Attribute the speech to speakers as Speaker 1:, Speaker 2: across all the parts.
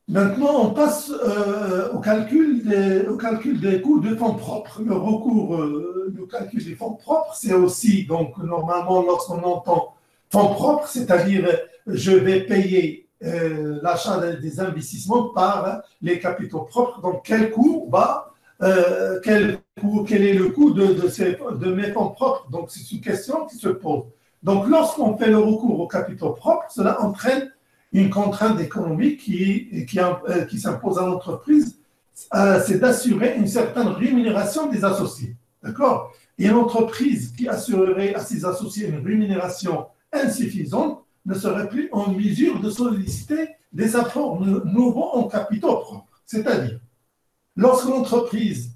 Speaker 1: Maintenant, on passe au calcul des coûts de fonds propres. Le calcul des fonds propres, c'est aussi, donc normalement, lorsqu'on entend fonds propres, c'est-à-dire je vais payer l'achat des investissements par les capitaux propres. Donc, quel est le coût de mes fonds propres? Donc, c'est une question qui se pose. Donc, lorsqu'on fait le recours aux capitaux propres, cela entraîne une contrainte économique qui s'impose à l'entreprise, c'est d'assurer une certaine rémunération des associés. D'accord? Et une entreprise qui assurerait à ses associés une rémunération insuffisante ne serait plus en mesure de solliciter des apports nouveaux en capitaux propres. C'est-à-dire, lorsque l'entreprise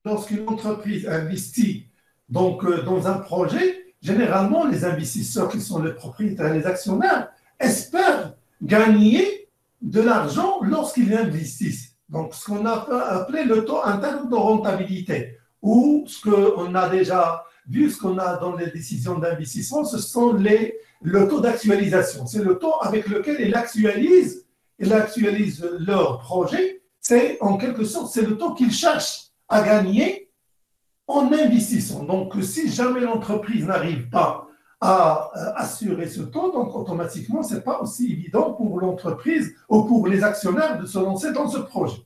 Speaker 1: lorsqu'une entreprise investit dans un projet, généralement, les investisseurs qui sont les propriétaires et les actionnaires espèrent gagner de l'argent lorsqu'ils investissent. Donc, ce qu'on a appelé le taux interne de rentabilité, ou ce qu'on a déjà vu, ce qu'on a dans les décisions d'investissement, ce sont le taux d'actualisation. C'est le taux avec lequel ils actualisent leur projet. C'est en quelque sorte, c'est le taux qu'ils cherchent à gagner en investissant. Donc, si jamais l'entreprise n'arrive pas à assurer ce taux, donc automatiquement, ce n'est pas aussi évident pour l'entreprise ou pour les actionnaires de se lancer dans ce projet.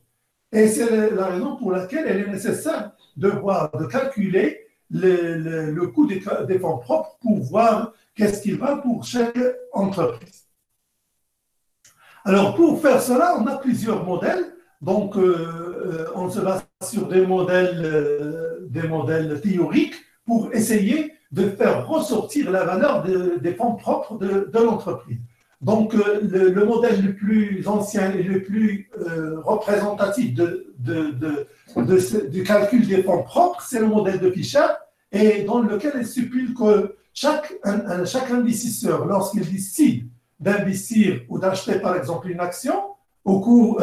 Speaker 1: Et c'est la raison pour laquelle il est nécessaire de calculer le coût des fonds propres pour voir qu'est-ce qu'il va pour chaque entreprise. Alors, pour faire cela, on a plusieurs modèles. Donc, on se base sur des modèles théoriques pour essayer de faire ressortir la valeur des fonds propres de l'entreprise. Donc, le modèle le plus ancien et le plus représentatif du calcul des fonds propres, c'est le modèle de Fisher, et dans lequel il suppose que chaque investisseur, lorsqu'il décide d'investir ou d'acheter, par exemple, une action, au cours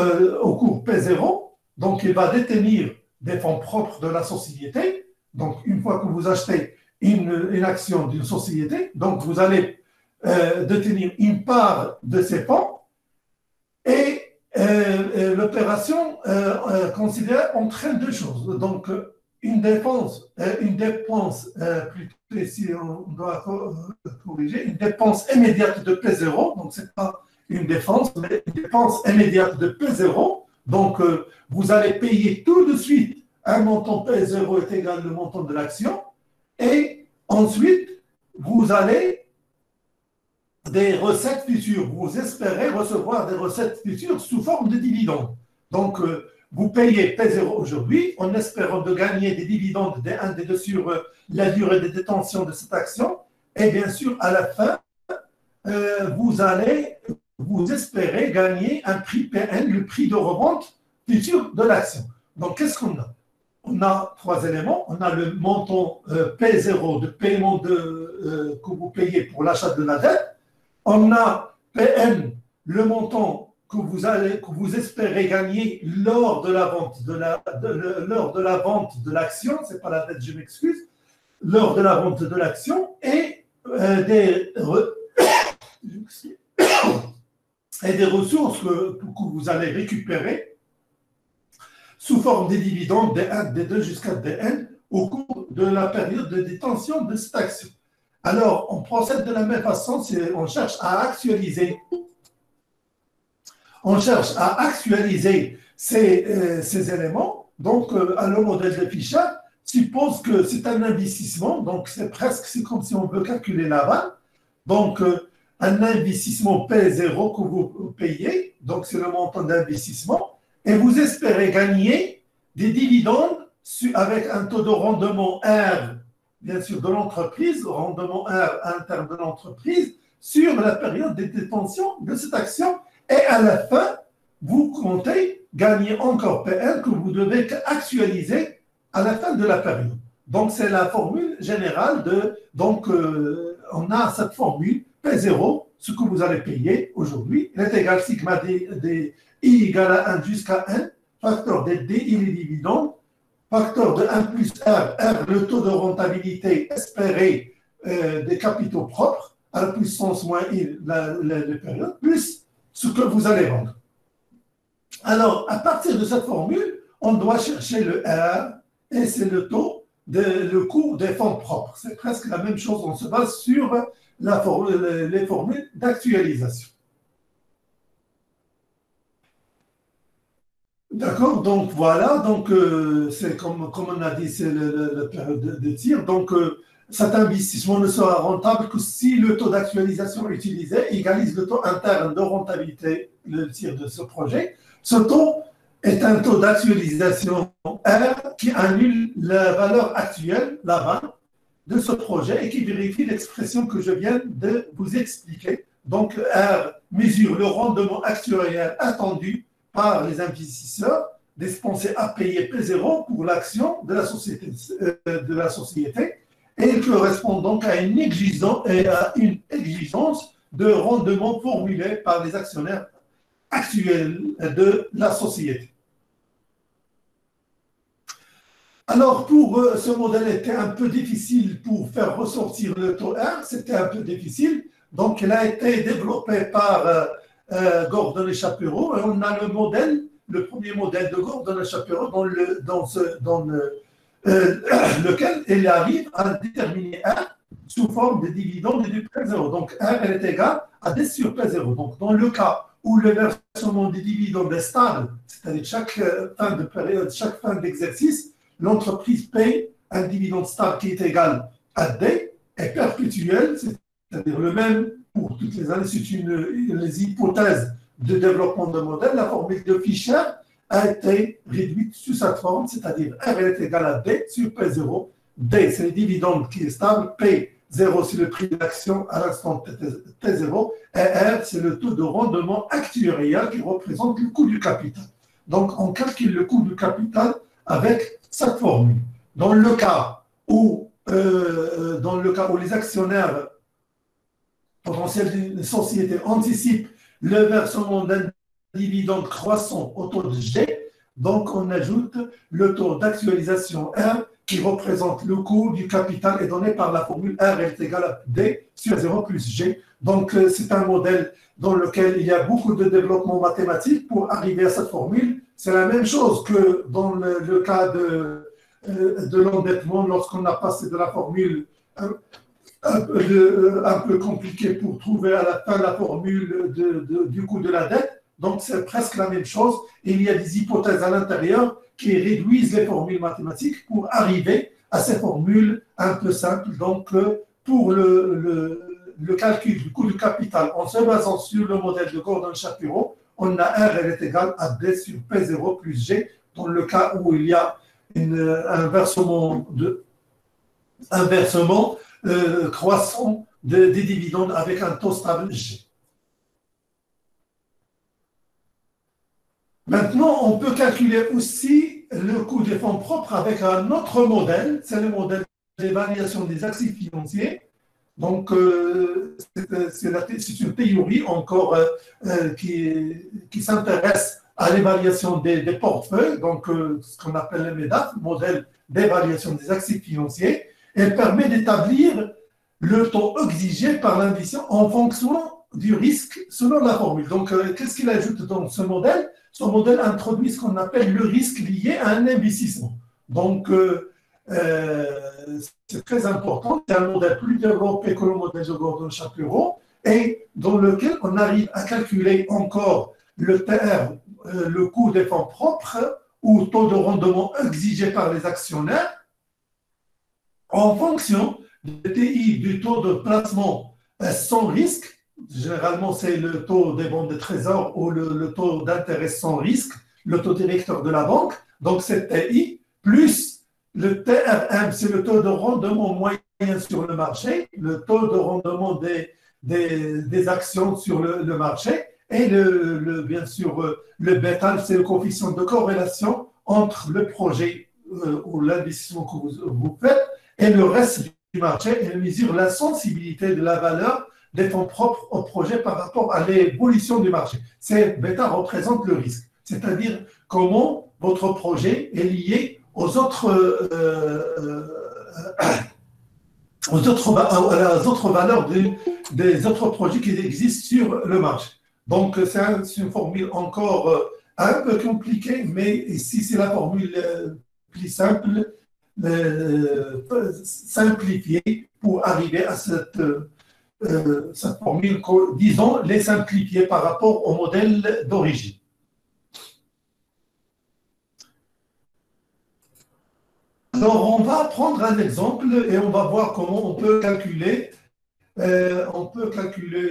Speaker 1: P0, donc il va détenir des fonds propres de la société. Donc, une fois que vous achetez une action d'une société, donc vous allez détenir une part de ces fonds et l'opération considère entraîne deux choses. Donc, une dépense plutôt si on doit corriger, une dépense immédiate de P0, donc c'est pas une dépense, mais une dépense immédiate de P0. Donc, vous allez payer tout de suite un montant P0 est égal au montant de l'action. Et ensuite, vous allez des recettes futures. Vous espérez recevoir des recettes futures sous forme de dividendes. Donc, vous payez P0 aujourd'hui en espérant de gagner des dividendes des 1 des 2 sur la durée de détention de cette action. Et bien sûr, à la fin, vous espérez gagner un prix PN, le prix de revente futur de l'action. Donc, qu'est-ce qu'on a? On a trois éléments. On a le montant P0 de paiement que vous payez pour l'achat de la dette. On a PN, le montant que vous espérez gagner lors de la vente de l'action. C'est pas la dette, je m'excuse. Lors de la vente de l'action et des ressources que vous allez récupérer sous forme des dividendes des 1, des 2 jusqu'à des N au cours de la période de détention de cette action. Alors, on procède de la même façon, on cherche à actualiser ces éléments. Donc, le modèle de Fisher suppose que c'est un investissement, donc c'est comme si on veut calculer la valeur. Donc, un investissement P0 que vous payez, donc c'est le montant d'investissement, et vous espérez gagner des dividendes avec un taux de rendement R, bien sûr, de l'entreprise, rendement R interne de l'entreprise, sur la période de détention de cette action, et à la fin, vous comptez gagner encore PL que vous devez actualiser à la fin de la période. Donc, c'est la formule générale on a cette formule P0, ce que vous allez payer aujourd'hui, il est égal sigma des I égale à 1 jusqu'à N, facteur de D, il est dividende, facteur de 1 plus R, R, le taux de rentabilité espéré des capitaux propres, à la puissance moins I, la période, plus ce que vous allez vendre. Alors, à partir de cette formule, on doit chercher le R, et c'est le taux, le coût des fonds propres. C'est presque la même chose, on se base sur les formules d'actualisation. D'accord, donc voilà, donc c'est comme on a dit, c'est la période de tir. Donc cet investissement ne sera rentable que si le taux d'actualisation utilisé égalise le taux interne de rentabilité, le tir de ce projet. Ce taux est un taux d'actualisation R qui annule la valeur actuelle, la vente, de ce projet et qui vérifie l'expression que je viens de vous expliquer. Donc R mesure le rendement actuariel attendu par les investisseurs dépensés à payer P0 pour l'action de la société, et il correspond donc à une exigence de rendement formulée par les actionnaires actuels de la société. Alors, ce modèle était un peu difficile pour faire ressortir le taux R, c'était un peu difficile, donc il a été développé par Gordon et Shapiro, et on a le premier modèle de Gordon et Shapiro lequel il arrive à déterminer R sous forme de dividende et du P0. Donc R est égal à D sur P0. Donc dans le cas où le versement des dividendes est stable, c'est-à-dire chaque fin de période, chaque fin d'exercice, l'entreprise paye un dividende stable qui est égal à D et perpétuel, c'est-à-dire le même pour toutes les années. C'est les hypothèses de développement de modèle. La formule de Fisher a été réduite sous cette forme, c'est-à-dire R est égal à D sur P0. D, c'est le dividende qui est stable. P0, c'est le prix de l'action à l'instant T0. Et R, c'est le taux de rendement actuariel qui représente le coût du capital. Donc, on calcule le coût du capital avec cette formule. Dans le cas où les actionnaires potentiels d'une société anticipent le versement d'un dividende croissant au taux de G, donc on ajoute le taux d'actualisation R qui représente le coût du capital est donné par la formule R est égal à D sur 0 plus G. Donc c'est un modèle dans lequel il y a beaucoup de développement mathématique pour arriver à cette formule. C'est la même chose que dans le cas de l'endettement, lorsqu'on a passé de la formule un peu compliquée pour trouver à la fin la formule du coût de la dette. Donc, c'est presque la même chose. Il y a des hypothèses à l'intérieur qui réduisent les formules mathématiques pour arriver à ces formules un peu simples. Donc, pour le calcul du coût du capital, en se basant sur le modèle de Gordon-Shapiro, on a R est égal à D sur P0 plus G dans le cas où il y a un versement croissant des dividendes avec un taux stable G. Maintenant, on peut calculer aussi le coût des fonds propres avec un autre modèle, c'est le modèle d'évaluation des actifs financiers. Donc, c'est une théorie encore qui s'intéresse à l'évaluation des portefeuilles, donc ce qu'on appelle le MEDAF, modèle d'évaluation des actifs financiers. Elle permet d'établir le taux exigé par l'investisseur en fonction du risque selon la formule. Donc, qu'est-ce qu'il ajoute dans ce modèle? Ce modèle introduit ce qu'on appelle le risque lié à un investissement. Donc, c'est très important. C'est un modèle plus développé que le modèle de Gordon-Shapiro et dans lequel on arrive à calculer encore le TR, le coût des fonds propres ou taux de rendement exigé par les actionnaires en fonction du TI, du taux de placement sans risque. Généralement, c'est le taux des bons de trésor ou le taux d'intérêt sans risque, le taux directeur de la banque. Donc, c'est TI, plus le TRM, c'est le taux de rendement moyen sur le marché, le taux de rendement des actions sur le marché, et bien sûr, le bêta, c'est le coefficient de corrélation entre le projet ou l'investissement que vous faites et le reste du marché, et mesure la sensibilité de la valeur des fonds propres au projet par rapport à l'évolution du marché. C'est bêta représente le risque, c'est-à-dire comment votre projet est lié aux autres valeurs des autres projets qui existent sur le marché. Donc, c'est une formule encore un peu compliquée, mais ici, c'est la formule plus simple, simplifiée pour arriver à cette formule, disons, les simplifier par rapport au modèle d'origine. Alors, on va prendre un exemple et on va voir comment on peut calculer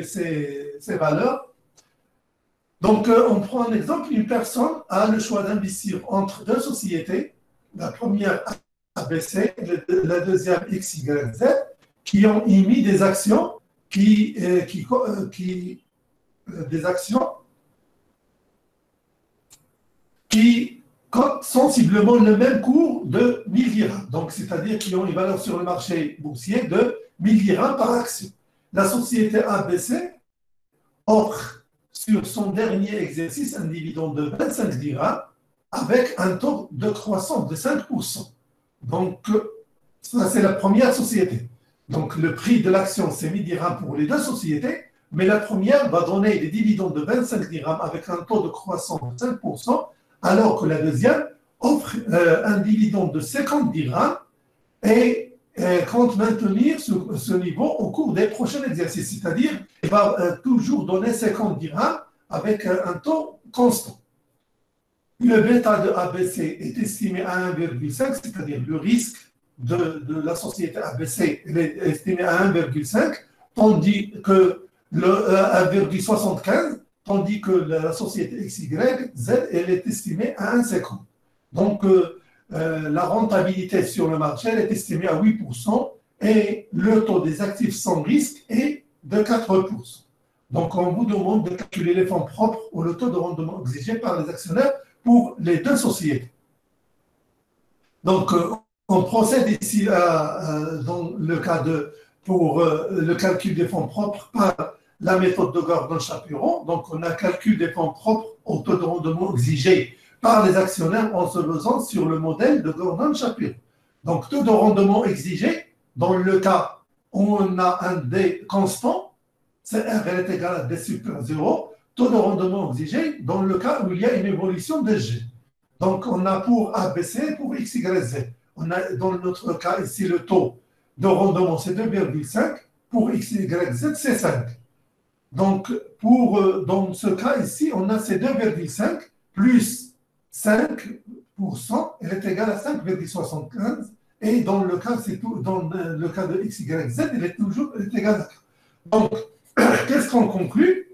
Speaker 1: ces valeurs. Donc, on prend un exemple, une personne a le choix d'investir entre deux sociétés, la première ABC, la deuxième XYZ, qui ont émis des actions des actions qui cotent sensiblement le même cours de 1000 dirhams. Donc, c'est-à-dire qui ont une valeur sur le marché boursier de 1000 dirhams par action. La société ABC offre sur son dernier exercice un dividende de 25 dirhams avec un taux de croissance de 5%. Donc, ça, c'est la première société. Donc, le prix de l'action, c'est 1000 dirhams pour les deux sociétés, mais la première va donner des dividendes de 25 dirhams avec un taux de croissance de 5%, alors que la deuxième offre un dividende de 50 dirhams et compte maintenir ce niveau au cours des prochains exercices. C'est-à-dire, il va toujours donner 50 dirhams avec un taux constant. Le bêta de ABC est estimé à 1,5, c'est-à-dire le risque de la société ABC est estimé à 1,5, tandis que le 1,75, tandis que la société XYZ, elle est estimée à 1,50. Donc, la rentabilité sur le marché elle est estimée à 8% et le taux des actifs sans risque est de 4%. Donc, on vous demande de calculer les fonds propres ou le taux de rendement exigé par les actionnaires pour les deux sociétés. Donc, on procède ici dans le cas pour le calcul des fonds propres par la méthode de Gordon-Chapiron. Donc, on a calcul des fonds propres au taux de rendement exigé par les actionnaires en se basant sur le modèle de Gordon-Chapiron. Donc, taux de rendement exigé, dans le cas où on a un D constant, c'est R est égal à D super 0, taux de rendement exigé dans le cas où il y a une évolution de G. Donc, on a pour ABC et pour XYZ. On a dans notre cas ici le taux de rendement c'est 2,5, pour XYZ c'est 5. Donc, dans ce cas ici, on a ces 2,5 plus 5%, elle est égale à 5,75. Et dans le cas, dans le cas de XYZ, elle est égale à 4. Donc, qu'est-ce qu'on conclut?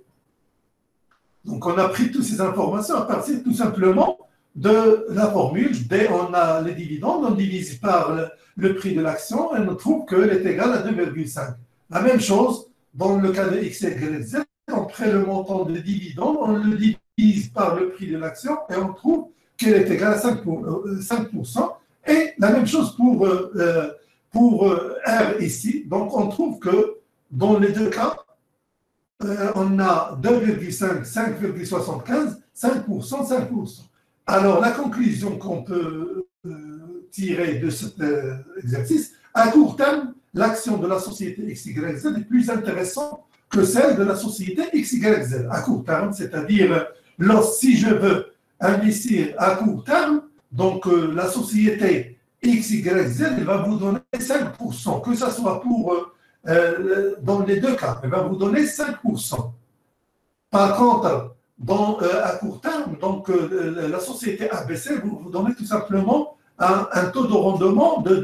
Speaker 1: Donc, on a pris toutes ces informations à partir tout simplement de la formule. Dès on a les dividendes, on divise par le prix de l'action et on trouve qu'elle est égale à 2,5. La même chose dans le cas de XYZ, on prend le montant de dividendes, on le divise par le prix de l'action et on trouve qu'elle est égale à 5%. Et la même chose pour R ici. Donc, on trouve que dans les deux cas, on a 2,5, 5,75, 5%, 5%. Alors, la conclusion qu'on peut tirer de cet exercice, à court terme, l'action de la société XYZ est plus intéressante que celle de la société XYZ. À court terme, c'est-à-dire, si je veux investir à court terme, donc la société XYZ, elle va vous donner 5%, que ce soit pour dans les deux cas, elle va vous donner 5%. Par contre, à court terme, donc, la société ABC vous donne tout simplement un taux de rendement de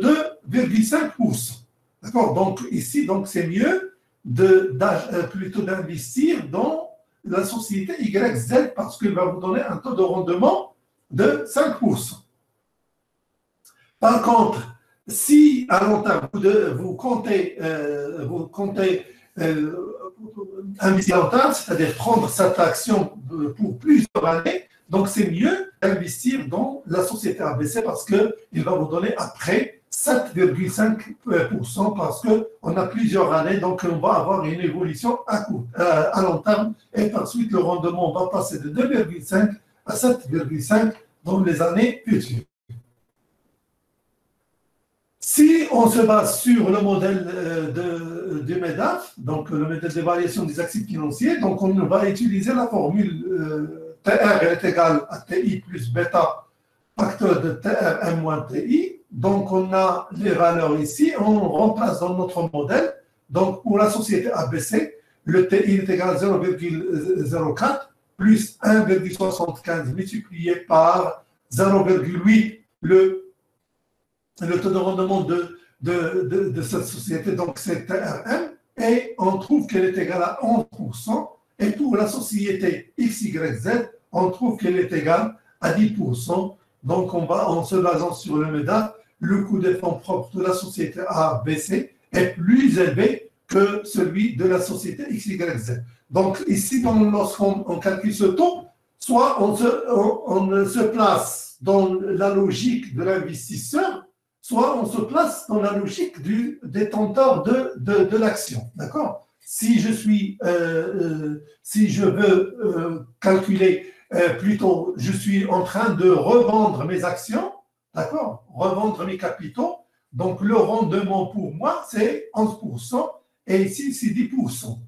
Speaker 1: 2,5%. D'accord? Donc ici, donc, c'est mieux plutôt d'investir dans la société YZ parce qu'elle va vous donner un taux de rendement de 5%. Par contre, si à long terme, vous comptez investir à long terme, c'est-à-dire prendre cette action pour plusieurs années, donc c'est mieux d'investir dans la société ABC parce qu'il va vous donner après 7,5% parce qu'on a plusieurs années, donc on va avoir une évolution à long terme et par suite le rendement va passer de 2,5 à 7,5 dans les années futures. Si on se base sur le modèle du MEDAF, donc le modèle d'évaluation des actifs financiers, donc on va utiliser la formule TR est égal à TI plus bêta, facteur de TR moins TI. Donc on a les valeurs ici, on remplace dans notre modèle. Donc pour la société ABC, le TI est égal à 0,04 plus 1,75 multiplié par 0,8, le taux de rendement de cette société, donc c'est TRM, et on trouve qu'elle est égale à 11%, et pour la société XYZ, on trouve qu'elle est égale à 10%. Donc on va, en se basant sur le MEDAF, le coût des fonds propres de la société ABC est plus élevé que celui de la société XYZ. Donc ici, lorsqu'on calcule ce taux, soit on se place dans la logique de l'investisseur, soit on se place dans la logique du détenteur de l'action. D'accord? Si je veux calculer plutôt, je suis en train de revendre mes actions, d'accord? Revendre mes capitaux. Donc le rendement pour moi, c'est 11%, et ici, c'est 10%.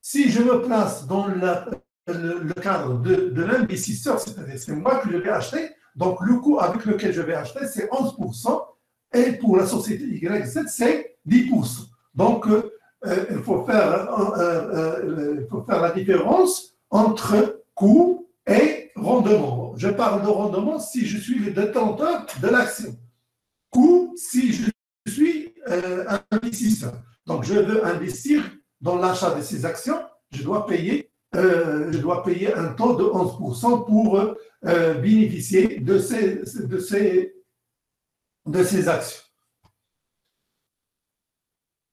Speaker 1: Si je me place dans le cadre de l'investisseur, c'est-à-dire c'est moi que je vais acheter, donc le coût avec lequel je vais acheter, c'est 11%, et pour la société YZ, c'est 10%. Donc, il faut faire la différence entre coût et rendement. Je parle de rendement si je suis le détenteur de l'action. Coût si je suis investisseur. Donc, je veux investir dans l'achat de ces actions, je dois payer un taux de 11% pour bénéficier de ces actions.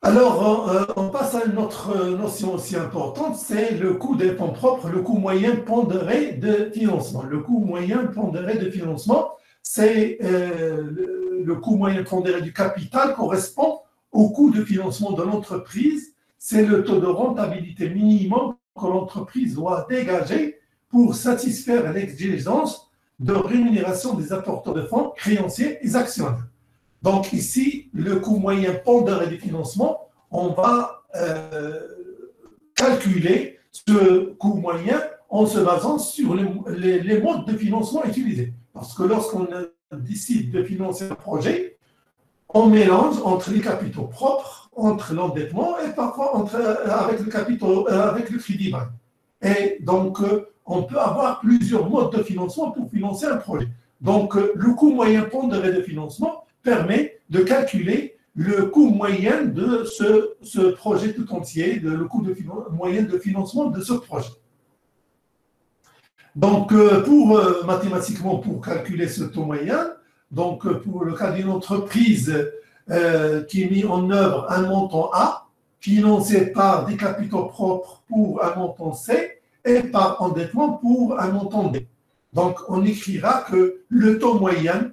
Speaker 1: Alors, on passe à une autre notion aussi importante, c'est le coût des fonds propres, le coût moyen pondéré de financement. Le coût moyen pondéré de financement, c'est le coût moyen pondéré du capital correspond au coût de financement de l'entreprise. C'est le taux de rentabilité minimum que l'entreprise doit dégager pour satisfaire l'exigence de rémunération des apporteurs de fonds, créanciers et actionnaires. Donc ici, le coût moyen pondéré du financement, on va calculer ce coût moyen en se basant sur les modes de financement utilisés. Parce que lorsqu'on décide de financer un projet, on mélange entre les capitaux propres, entre l'endettement et parfois avec le crédit banque. Et donc, on peut avoir plusieurs modes de financement pour financer un projet. Donc, le coût moyen pondéré de financement permet de calculer le coût moyen de ce projet tout entier, le coût moyen de financement de ce projet. Donc, mathématiquement, pour calculer ce taux moyen, donc pour le cas d'une entreprise qui met en œuvre un montant A, financé par des capitaux propres pour un montant C et par endettement pour un montant D. Donc, on écrira que le taux moyen,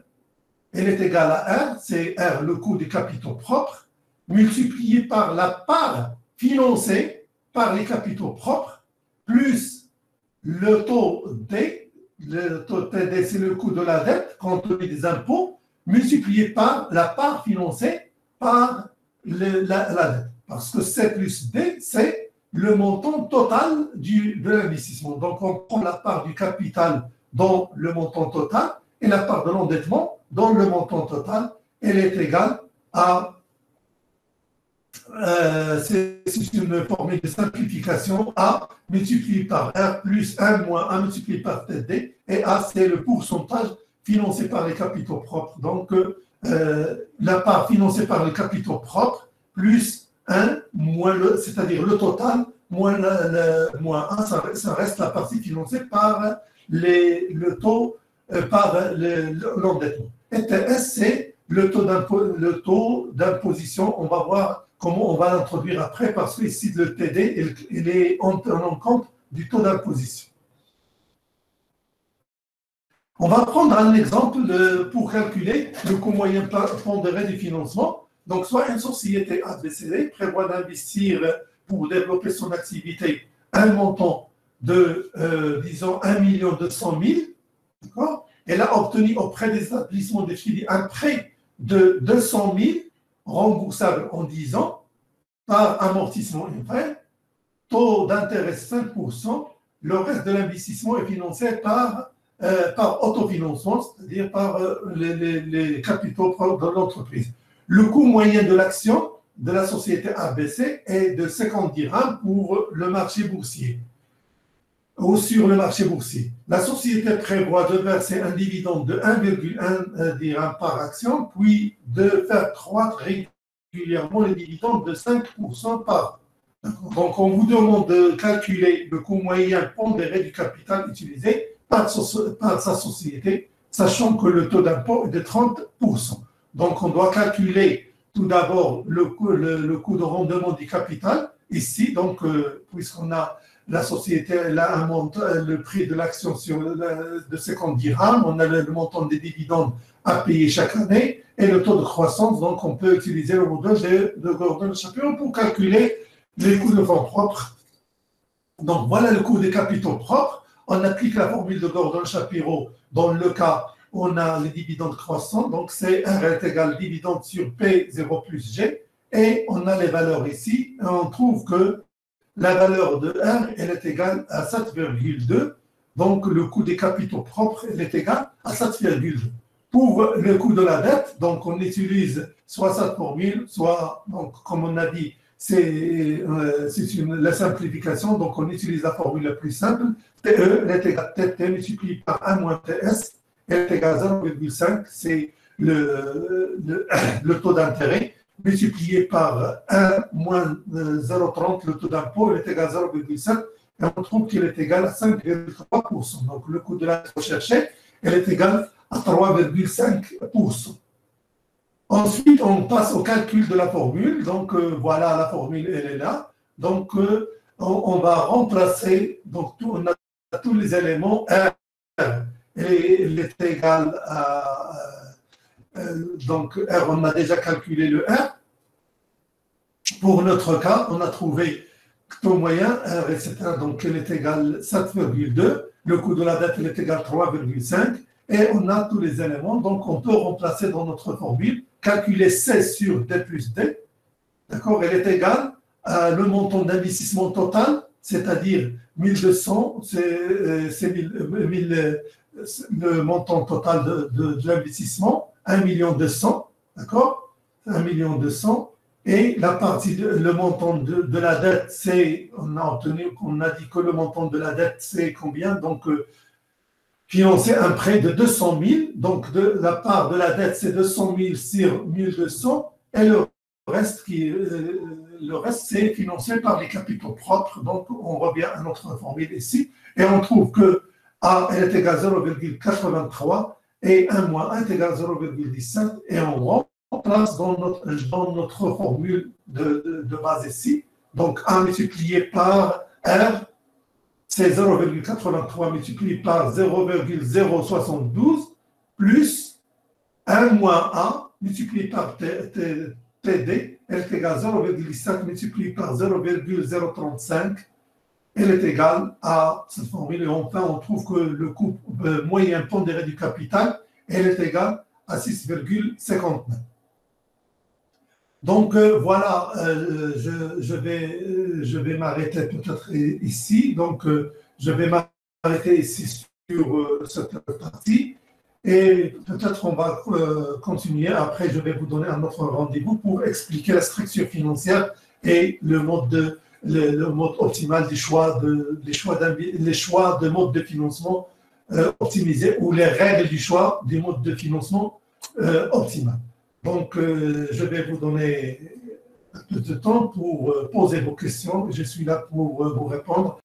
Speaker 1: elle est égal à R, c'est R, le coût des capitaux propres, multiplié par la part financée par les capitaux propres, plus le taux D, le taux D, c'est le coût de la dette, compte tenu des impôts, multiplié par la part financée par la dette. Parce que C plus D, c'est le montant total de l'investissement. Donc, on prend la part du capital dans le montant total et la part de l'endettement dans le montant total, elle est égale à, c'est une formule de simplification, A multiplié par R plus 1 moins 1 multiplié par TD, et A, c'est le pourcentage financé par les capitaux propres. Donc, la part financée par les capitaux propres plus 1 moins c'est-à-dire le total, moins 1, ça reste la partie financée par le taux, par l'endettement. Et TS, c'est le taux d'imposition. On va voir comment on va l'introduire après, parce que ici, le TD, il est en compte du taux d'imposition. On va prendre un exemple pour calculer le coût moyen pondéré du financement. Donc, soit une société ABCD prévoit d'investir pour développer son activité un montant de, disons, 1 200 000, d'accord ? Elle a obtenu auprès des établissements de crédit un prêt de 200 000 remboursable en 10 ans par amortissement et frais, taux d'intérêt 5%, le reste de l'investissement est financé par autofinancement, c'est-à-dire par les capitaux propres de l'entreprise. Le coût moyen de l'action de la société ABC est de 50 dirhams pour le marché boursier ou sur le marché boursier. La société prévoit de verser un dividende de 1,1 dirham par action, puis de faire croître régulièrement les dividendes de 5% par an. Donc, on vous demande de calculer le coût moyen pondéré du capital utilisé par sa société, sachant que le taux d'impôt est de 30%. Donc, on doit calculer tout d'abord le coût de rendement du capital. Ici, donc, puisqu'on a la société, elle a le prix de l'action de 50 dirhams, on a le montant des dividendes à payer chaque année et le taux de croissance. Donc, on peut utiliser le modèle de Gordon-Shapiro pour calculer les coûts de fonds propres. Donc, voilà le coût des capitaux propres. On applique la formule de Gordon-Shapiro dans le cas où on a les dividendes croissants. Donc, c'est R est égal dividende sur P0 plus G. Et on a les valeurs ici. Et on trouve que la valeur de R, elle est égale à 7,2. Donc, le coût des capitaux propres, elle est égal à 7,2. Pour le coût de la dette, donc on utilise soit cette formule, soit, donc, comme on a dit, c'est la simplification. Donc, on utilise la formule la plus simple. TE est égal à TT multiplié par 1 moins TS, est égal à 0,5. C'est le taux d'intérêt, multiplié par 1 moins 0,30, le taux d'impôt, est égal à 0,7, et on trouve qu'il est égal à 5,3%. Donc, le coût de la recherche, elle est égale à 3,5%. Ensuite, on passe au calcul de la formule. Donc, voilà, la formule, elle est là. Donc, on va remplacer, donc, on a tous les éléments. R, elle est égale à donc, R, on a déjà calculé le R. Pour notre cas, on a trouvé taux moyen, R, etc. Donc, elle est égale à 7,2. Le coût de la dette, elle est égal à 3,5. Et on a tous les éléments. Donc, on peut remplacer dans notre formule, calculer C sur D plus D. D'accord? Elle est égale à le montant d'investissement total, c'est-à-dire 1200, c'est le montant total de l'investissement, 1,2 million, d'accord? 1,2 million. Et la partie, le montant de la dette, c'est, on a dit que le montant de la dette, c'est combien? Donc, financer un prêt de 200 000. Donc, la part de la dette, c'est 200 000 sur 1200. Et le reste, c'est financé par les capitaux propres. Donc, on revient à notre formule ici. Et on trouve que A est égal à 0,83 et 1 moins 1 est égal à 0,17. Et on remplace dans notre formule de base ici. Donc, A multiplié par R, c'est 0,83 multiplié par 0,072 plus 1 moins A multiplié par TD, elle est égale à 0,7 multiplié par 0,035, elle est égale à cette formule. Et enfin, on trouve que le coût moyen pondéré du capital, elle est égale à 6,59. Donc voilà, je vais m'arrêter peut-être ici. Donc je vais m'arrêter ici sur cette partie et peut-être on va continuer. Après, je vais vous donner un autre rendez-vous pour expliquer la structure financière et le mode optimal les choix de mode de financement optimisé ou les règles du choix des modes de financement optimal. Donc, je vais vous donner un peu de temps pour poser vos questions. Je suis là pour vous répondre.